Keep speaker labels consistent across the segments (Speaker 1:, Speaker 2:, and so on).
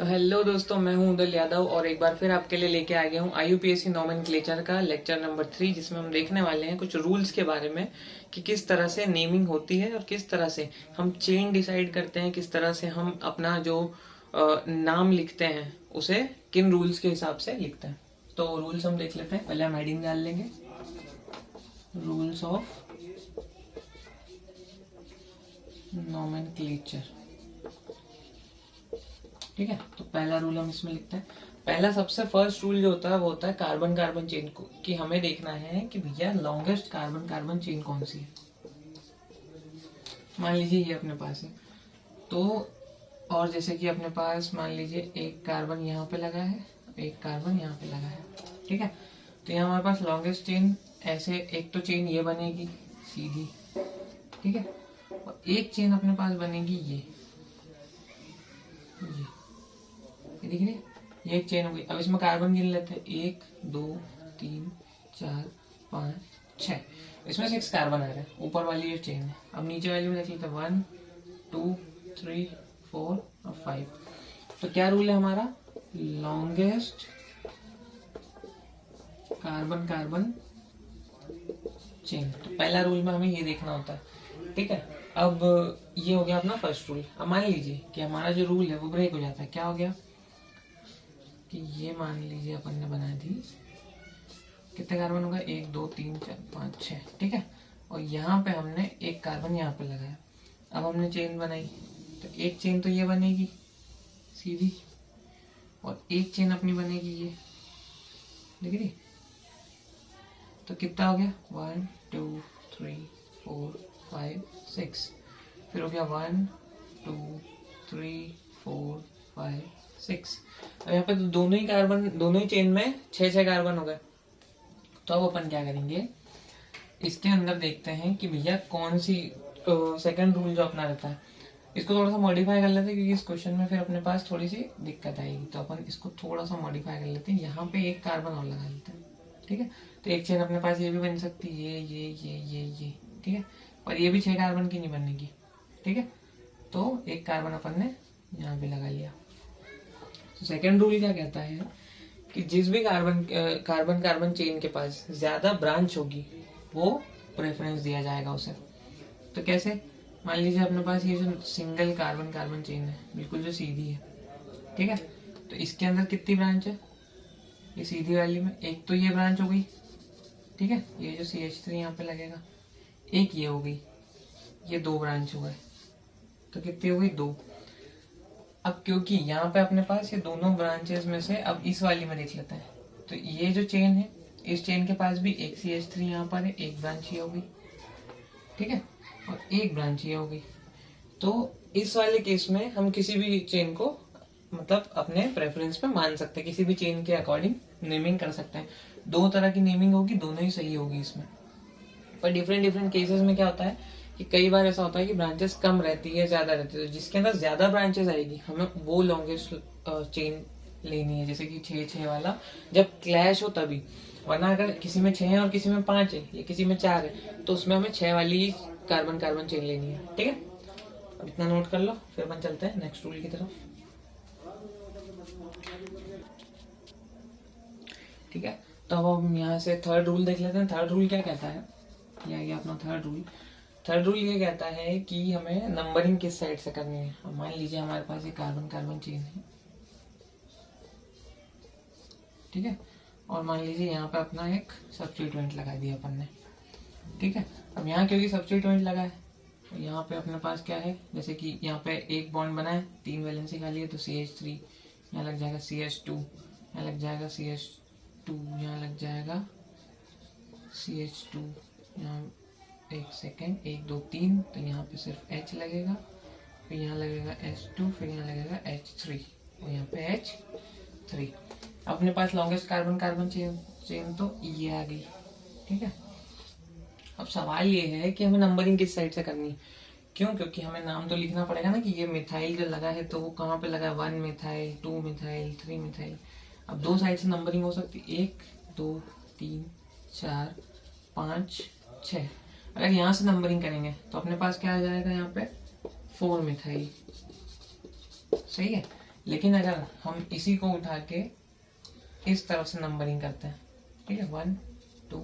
Speaker 1: तो हेलो दोस्तों, मैं हूं उदल यादव और एक बार फिर आपके लिए लेके आ गया हूं IUPAC नॉमेनक्लेचर का लेक्चर नंबर 3, जिसमें हम देखने वाले हैं कुछ रूल्स के बारे में कि किस तरह से नेमिंग होती है और किस तरह से हम चेन डिसाइड करते हैं, किस तरह से हम अपना जो नाम लिखते हैं उसे किन रूल्स के हिसाब से लिखते हैं। तो रूल्स हम देख लेते हैं। पहले हम हेडिंग डाल लेंगे, रूल्स ऑफ नॉमेनक्लेचर। ठीक है, तो पहला रूल हम इसमें लिखते हैं। पहला सबसे फर्स्ट रूल जो होता है वो होता है कार्बन कार्बन चेन को, कि हमें देखना है कि भैया लॉन्गेस्ट कार्बन कार्बन चेन कौन सी है। मान लीजिए ये अपने पास है, तो और जैसे कि अपने पास मान लीजिए एक कार्बन यहाँ पे लगा है, एक कार्बन यहाँ पे लगा है। ठीक है, तो यहाँ हमारे पास लॉन्गेस्ट चेन ऐसे एक तो चेन ये बनेगी सीधी, ठीक है, और एक चेन अपने पास बनेगी ये दिख रही है, ये एक चेन हो गई। अब इसमें कार्बन गिन लेते हैं, 1 2 3 4 5 6, इसमें 6 कार्बन आ रहे हैं ऊपर वाली जो चेन है। अब नीचे वाली में देख लेते हैं 1 2 3 4 और 5। तो क्या रूल है हमारा, लॉन्गेस्ट कार्बन कार्बन चेन। तो पहला रूल में हमें ये देखना होता है। ठीक है, अब ये हो गया अपना फर्स्ट रूल। अब मान लीजिए कि हमारा जो रूल है वो ब्रेक हो जाता है। क्या हो गया कि ये मान लीजिए अपन ने बना दी, कितने कार्बन होगा, 1 2 3 4 5 6। ठीक है, और यहाँ पे हमने एक कार्बन यहाँ पे लगाया। अब हमने चेन बनाई, तो एक चेन तो ये बनेगी सीधी और एक चेन अपनी बनेगी ये, देख रही। तो कितना हो गया, 1 2 3 4 5 6। फिर हो गया 1 2 3 4 5 6। अब यहाँ पे तो दोनों ही कार्बन, दोनों ही चेन में 6 कार्बन हो गए। तो अब अपन क्या करेंगे, इसके अंदर देखते हैं कि भैया कौन सी सेकंड रूल जो अपना रहता है, इसको थोड़ा सा मॉडिफाई कर लेते हैं, क्योंकि इस क्वेश्चन में फिर अपने पास थोड़ी सी दिक्कत आएगी। तो अपन इसको थोड़ा सा मॉडिफाई कर लेते हैं, यहाँ पे एक कार्बन और लगा लेते हैं। ठीक है, तो एक चेन अपने पास ये भी बन सकती है, ये। ठीक है, और ये भी 6 कार्बन की नहीं बनेगी। ठीक है, तो एक कार्बन अपन ने यहाँ पे लगा लिया। तो सेकेंड रूल क्या कहता है कि जिस भी कार्बन कार्बन चेन के पास ज्यादा ब्रांच होगी वो प्रेफरेंस दिया जाएगा उसे। तो कैसे, मान लीजिए अपने पास ये जो सिंगल कार्बन कार्बन चेन है बिल्कुल जो सीधी है, ठीक है, तो इसके अंदर कितनी ब्रांच है, ये सीधी वाली में एक तो ये ब्रांच हो गई। ठीक है, ये जो CH3 यहाँ पे लगेगा, एक ये हो गई, ये 2 ब्रांच हो गए, तो कितनी हो गई, 2। अब क्योंकि यहाँ पे अपने पास ये दोनों ब्रांचेस में से अब इस वाली में देख लेते हैं, तो ये जो चेन है इस चेन के पास भी एक CH3 यहाँ पर है, एक ब्रांच ये हो गई। ठीक है, और एक ब्रांच ये हो गई। तो इस वाले केस में हम किसी भी चेन को मतलब अपने प्रेफरेंस पे मान सकते हैं, किसी भी चेन के अकॉर्डिंग नेमिंग कर सकते हैं। 2 तरह की नेमिंग होगी, दोनों ही सही होगी इसमें। पर डिफरेंट डिफरेंट केसेस में क्या होता है कि कई बार ऐसा होता है कि ब्रांचेस कम रहती है, ज्यादा रहती है, तो जिसके अंदर ज्यादा ब्रांचेस आएगी हमें वो लॉन्गेस्ट चेन लेनी है, जैसे कि 6 वाला जब क्लैश हो तभी। वरना अगर किसी में 6 है और किसी में 5 है या किसी में 4 है तो उसमें हमें 6 वाली कार्बन कार्बन चेन लेनी है। ठीक है, अब इतना नोट कर लो, फिर अपन चलते हैं नेक्स्ट रूल की तरफ। ठीक है, तो अब हम यहाँ से थर्ड रूल देख लेते हैं। थर्ड रूल क्या कहता है, ये अपना थर्ड रूल। थर्ड रूल ये कहता है कि हमें नंबरिंग किस साइड से करनी है। अब मान लीजिए हमारे पास ये कार्बन कार्बन चेन है, ठीक है, और मान लीजिए यहाँ पे अपना एक सब्स्टिट्यूएंट लगा दिया अपन ने। ठीक है, अब यहाँ क्योंकि सब्स्टिट्यूएंट लगा है तो यहाँ पे अपने पास क्या है, जैसे कि यहाँ पे एक बॉन्ड बना है, 3 वैलेंसी खाली है, तो CH3 यहाँ लग जाएगा, CH2 यहाँ लग जाएगा, CH2 यहाँ लग जाएगा, CH2 यहाँ, एक सेकेंड, 1 2 3, तो यहाँ पे सिर्फ H लगेगा, फिर यहाँ लगेगा H2, फिर यहाँ लगेगा H3 और यहाँ पे H3। अपने पास लॉन्गेस्ट कार्बन कार्बन चेन तो ये आ गई। ठीक है, अब सवाल ये है कि हमें नंबरिंग किस साइड से करनी है। क्यों, क्योंकि हमें नाम तो लिखना पड़ेगा ना कि ये मिथाइल जो लगा है तो वो कहाँ पे लगा है, 1 मिथाइल 2 मिथाइल 3 मिथाइल। अब 2 साइड से नंबरिंग हो सकती है, 1 2 3 4 5 6। अगर यहाँ से नंबरिंग करेंगे तो अपने पास क्या आ जाएगा, यहाँ पे 4 मिथाइल। सही है, लेकिन अगर हम इसी को उठा के इस तरफ से नंबरिंग करते हैं, ठीक है, 1 2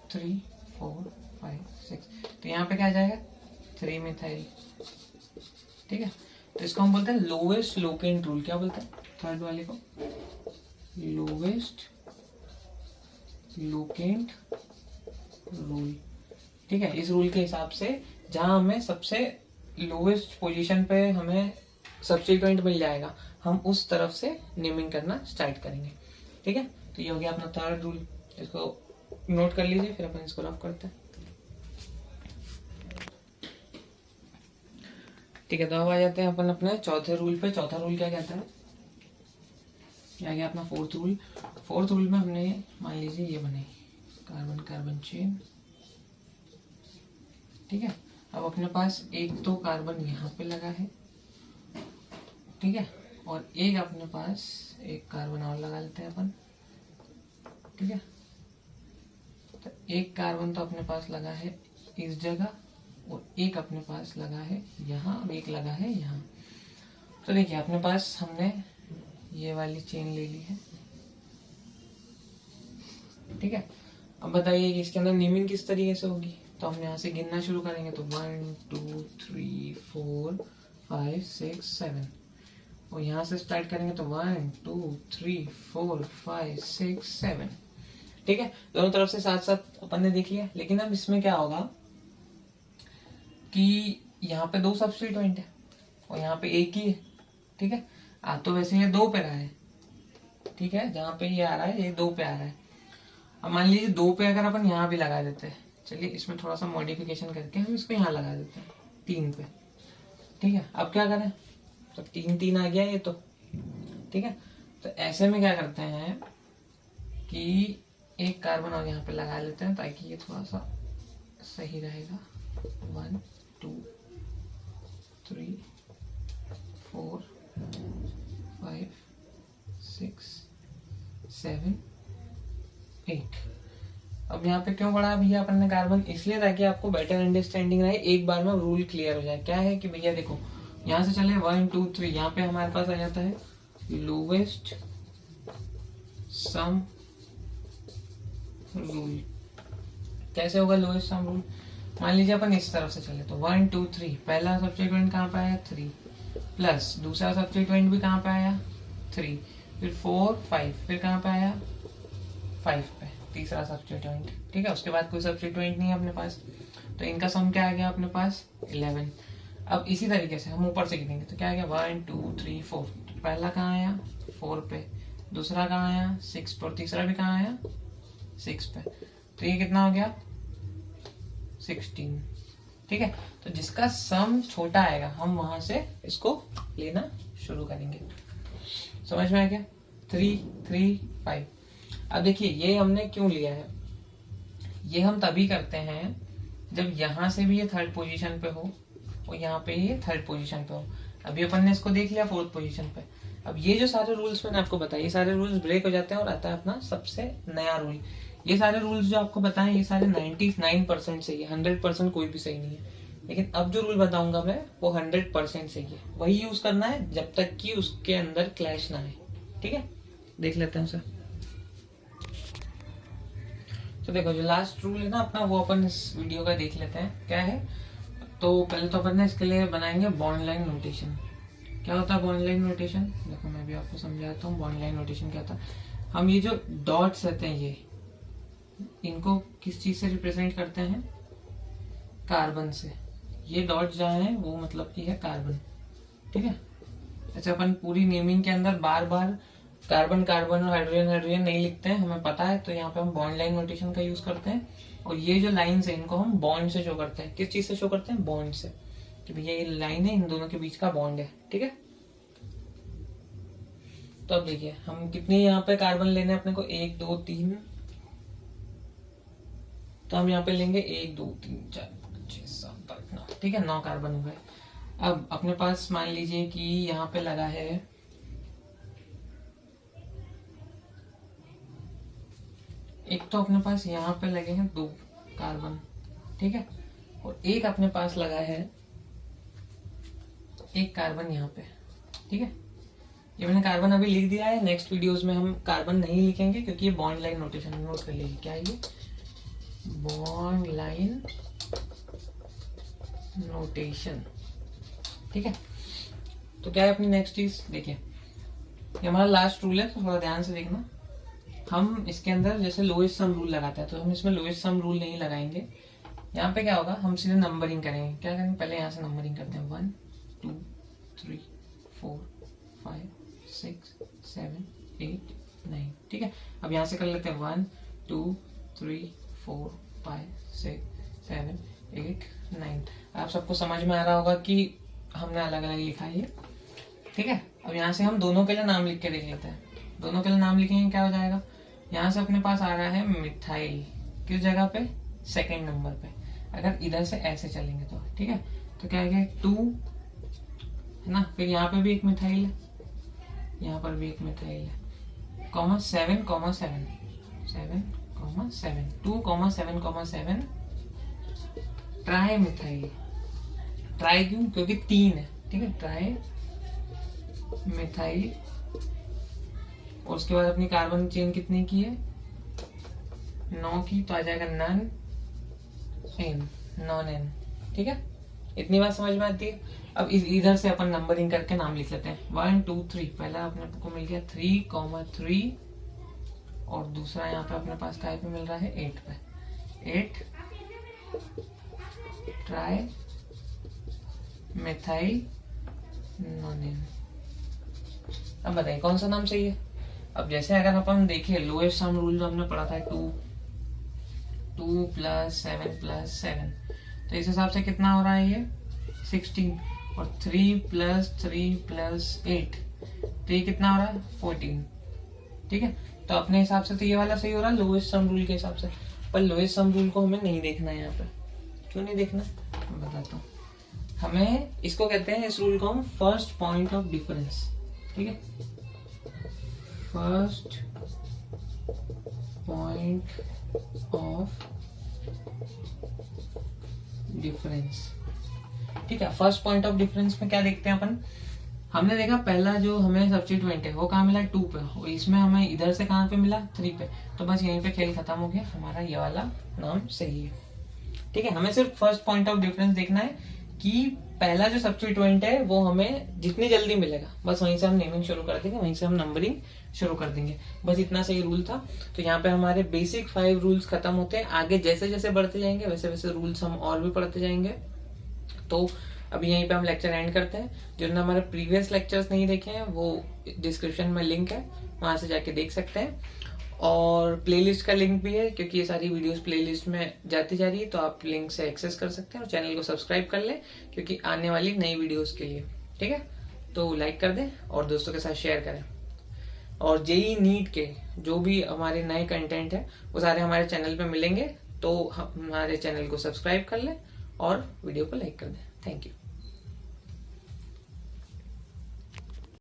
Speaker 1: 3 4 5 6, तो यहाँ पे क्या आ जाएगा 3 मिथाइल, ठीक है। तो इसको हम बोलते हैं लोवेस्ट लोकेंट रूल। क्या बोलते हैं थर्ड वाले को? लोवेस्ट लोकेंट रूल, ठीक है। इस रूल के हिसाब से जहां हमें सबसे लोवेस्ट पोजीशन पे हमें सब्स्टिट्यूएंट मिल जाएगा, हम उस तरफ से नेमिंग करना स्टार्ट करेंगे, ठीक है। तो ये हो गया अपना थर्ड रूल, इसको नोट कर लीजिए, फिर अपन इसको रफ करते हैं, ठीक है। तो अब आ जाते हैं अपन अपने चौथे रूल पे। चौथा रूल क्या कहता है? क्या गया अपना फोर्थ रूल। फोर्थ रूल में हमने मान लीजिए ये बनाई कार्बन कार्बन चेन, ठीक है। अब अपने पास एक तो कार्बन यहाँ पे लगा है, ठीक है, और एक अपने पास एक कार्बन और लगा लेते हैं अपन, ठीक है। तो एक कार्बन तो अपने पास लगा है इस जगह और एक अपने पास लगा है यहाँ, अब एक लगा है यहाँ। तो देखिए अपने पास हमने ये वाली चेन ले ली है, ठीक है। अब बताइए कि इसके अंदर नेमिंग किस तरीके से होगी। तो हम यहाँ से गिनना शुरू करेंगे, तो 1 2 3 4 5 6 7, और यहाँ से स्टार्ट करेंगे तो 1 2 3 4 5 6 7, ठीक है। दोनों तरफ से साथ साथ अपन ने देख लिया। लेकिन अब इसमें क्या होगा कि यहाँ पे 2 सब्स्टिट्यूएंट है और यहाँ पे एक ही है, ठीक है। तो वैसे ये 2 पे रहा है, ठीक है, जहाँ पे ये आ रहा है ये 2 पे आ रहा है। अब मान लीजिए 2 पे अगर अपन यहाँ भी लगा देते हैं, चलिए इसमें थोड़ा सा मॉडिफिकेशन करके हम इसको यहाँ लगा देते हैं 3 पे, ठीक है। अब क्या करें, तो 3 3 आ गया ये तो, ठीक है। तो ऐसे में क्या करते हैं कि एक कार्बन और यहाँ पे लगा लेते हैं ताकि ये थोड़ा सा सही रहेगा। 1 2 3 4 5 6 7 8। अब यहाँ पे क्यों बढ़ा भैया अपन ने कार्बन? इसलिए ताकि आपको बेटर अंडरस्टैंडिंग रहे, एक बार में रूल क्लियर हो जाए। क्या है कि भैया देखो यहाँ से चले 1 2 3, यहाँ पे हमारे पास आ जाता है लोवेस्ट सम रूल। कैसे होगा लोवेस्ट सम रूल? मान लीजिए अपन इस तरफ से चले तो 1 2 3, पहला सब्स्टिट्यूएंट कहाँ पे आया 3, प्लस दूसरा सब्स्टिट्यूएंट भी कहाँ पे आया 3, फिर 4 5, फिर कहाँ पे आया 5 पे तीसरा सब्स्टिट्यूएंट, ठीक है। उसके बाद कोई सब्स्टिट्यूएंट नहीं है अपने पास, तो इनका सम क्या आ गया अपने पास 11। अब इसी तरीके से हम ऊपर से गिनेंगे तो क्या आ गया 1 2 3 4, तो पहला कहाँ आया 4 पे, दूसरा कहाँ आया 6 पे, और तीसरा भी कहाँ आया 6 पे, तो ये कितना हो गया 16, ठीक है। तो जिसका सम छोटा आएगा हम वहां से इसको लेना शुरू करेंगे। समझ में आ गया? 3 3 5। अब देखिए ये हमने क्यों लिया है, ये हम तभी करते हैं जब यहां से भी ये थर्ड पोजीशन पे हो और यहाँ पे ये थर्ड पोजीशन पे हो। अभी अपन ने इसको देख लिया फोर्थ पोजीशन पे। अब ये जो सारे रूल्स मैंने आपको बताए, ये सारे रूल्स ब्रेक हो जाते हैं और आता है अपना सबसे नया रूल। ये सारे रूल्स जो आपको बताएं ये सारे 99% सही है, 100% कोई भी सही नहीं है। लेकिन अब जो रूल बताऊंगा मैं वो 100% सही है, वही यूज करना है जब तक कि उसके अंदर क्लैश ना आए, ठीक है। देख लेते हैं सर। तो देखो जो लास्ट रूल है ना अपना, वो अपन इस वीडियो का देख लेते हैं क्या है। तो पहले तो अपन ने इसके लिए बनाएंगे बॉन्ड लाइन नोटेशन। क्या होता है बॉन्ड लाइन नोटेशन? देखो मैं भी आपको समझाता हूँ बॉन्ड लाइन नोटेशन क्या होता है। हम ये जो डॉट्स रहते हैं ये, इनको किस चीज से रिप्रेजेंट करते हैं? कार्बन से। ये डॉट जहाँ है वो मतलब कि है कार्बन, ठीक है। अच्छा अपन पूरी नेमिंग के अंदर बार बार कार्बन कार्बन और हाइड्रोजन हाइड्रोजन नहीं लिखते हैं, हमें पता है, तो यहाँ पे हम बॉन्ड लाइन नोटेशन का यूज करते हैं। और ये जो लाइन्स है इनको हम बॉन्ड से शो करते हैं। किस चीज से शो करते हैं? बॉन्ड से, कि भैया ये लाइन है, इन दोनों के बीच का बॉन्ड है, ठीक है। तो अब देखिए हम कितने यहाँ पे कार्बन लेने अपने को, 1 2 3, तो हम यहाँ पे लेंगे 1 2 3 4 5 6 7 8 9, ठीक है, 9 कार्बन हो गए। अब अपने पास मान लीजिए कि यहाँ पे लगा है एक, तो अपने पास यहाँ पे लगे हैं 2 कार्बन, ठीक है, और एक अपने पास लगा है 1 कार्बन यहाँ पे, ठीक है। ये मैंने कार्बन अभी लिख दिया है, नेक्स्ट वीडियोस में हम कार्बन नहीं लिखेंगे क्योंकि ये बॉन्ड लाइन नोटेशन नोट कर लीजिए। क्या है ये? Bond line notation. ठीक है, तो क्या है अपनी नेक्स्ट चीज? देखिए ये हमारा लास्ट रूल है, तो थोड़ा ध्यान से देखना। हम इसके अंदर जैसे लोएस्ट सम रूल लगाते हैं, तो हम इसमें लोएस्ट सम रूल नहीं लगाएंगे। यहाँ पे क्या होगा, हम सीधे नंबरिंग करेंगे। क्या करेंगे, पहले यहाँ से नंबरिंग करते हैं 1 2 3 4 5 6 7 8 9। ठीक है, अब यहाँ से कर लेते हैं 1 2 3 4 5 6 7 8 9। आप सबको समझ में आ रहा होगा कि हमने अलग अलग लिखा है ये। ठीक है, अब यहाँ से हम दोनों के लिए नाम लिख के देख लेते हैं। दोनों के लिए नाम लिखेंगे, क्या हो जाएगा, यहाँ से अपने पास आ रहा है मिथाइल, किस जगह पे, सेकंड नंबर पे। अगर इधर से ऐसे चलेंगे तो ठीक है, तो क्या है 2 है ना, फिर यहाँ पे भी एक मिथाइल है, यहाँ पर भी एक मिथाइल है, comma 7 comma 7 7 comma 7 2 comma 7 comma 7 tri methyl. Try क्यों, क्योंकि 3 है। ठीक है, ट्राई मिथाइल। और उसके बाद अपनी कार्बन चेन कितनी की है, 9 की, तो आ जाएगा नॉन एन। ठीक है, इतनी बात समझ में आती है। अब इधर से अपन नंबरिंग करके नाम लिख लेते हैं 1 2 3। पहला अपने को मिल गया 3,3 और दूसरा यहाँ पे अपने पास काय पे मिल रहा है 8 पे। 8 ट्राई मिथाइल नॉनेन। अब बताइए कौन सा नाम सही है। अब जैसे अगर अपन देखिए लोएस्ट सम रूल जो हमने पढ़ा था 2 + 7 + 7, तो इस हिसाब से कितना हो रहा है ये 16, और 3 + 3 + 8, तो ये कितना हो रहा है 14। ठीक है, तो अपने हिसाब से तो ये वाला सही हो रहा है लोएस्ट सम रूल के हिसाब से, पर लोएस्ट सम रूल को हमें नहीं देखना है यहाँ पे। क्यों नहीं देखना, मैं बताता हूँ। हमें इसको कहते हैं, इस रूल को हम फर्स्ट पॉइंट ऑफ डिफरेंस। ठीक है, फर्स्ट पॉइंट ऑफ डिफरेंस। ठीक है, फर्स्ट पॉइंट ऑफ डिफरेंस में क्या देखते हैं अपन, हमने देखा पहला जो हमें सब्स्टिट्यूएंट है वो कहाँ मिला 2 पे, और इसमें हमें इधर से कहाँ पे मिला 3 पे, तो बस यहीं पे खेल खत्म हो गया, हमारा ये वाला नाम सही है। ठीक है, हमें सिर्फ फर्स्ट पॉइंट ऑफ डिफरेंस देखना है कि पहला जो सब्स्टिट्यूएंट है वो हमें जितनी जल्दी मिलेगा, बस वहीं से हम नेमिंग शुरू कर देंगे, वहीं से हम नंबरिंग शुरू कर देंगे। बस इतना सही रूल था। तो यहाँ पे हमारे बेसिक 5 रूल्स खत्म होते हैं। आगे जैसे जैसे बढ़ते जाएंगे वैसे वैसे रूल्स हम और भी पढ़ते जाएंगे। तो अभी यहीं पे हम लेक्चर एंड करते हैं। जिन्होंने हमारे प्रीवियस लेक्चर्स नहीं देखे हैं वो डिस्क्रिप्शन में लिंक है, वहां से जाके देख सकते हैं। और प्लेलिस्ट का लिंक भी है, क्योंकि ये सारी वीडियोस प्लेलिस्ट में जाती जा रही है, तो आप लिंक से एक्सेस कर सकते हैं। और चैनल को सब्सक्राइब कर लें क्योंकि आने वाली नई वीडियोस के लिए। ठीक है, तो लाइक कर दें और दोस्तों के साथ शेयर करें। और जेईई नीट के जो भी हमारे नए कंटेंट है वो सारे हमारे चैनल पे मिलेंगे, तो हमारे चैनल को सब्सक्राइब कर लें और वीडियो को लाइक कर दें। Thank you.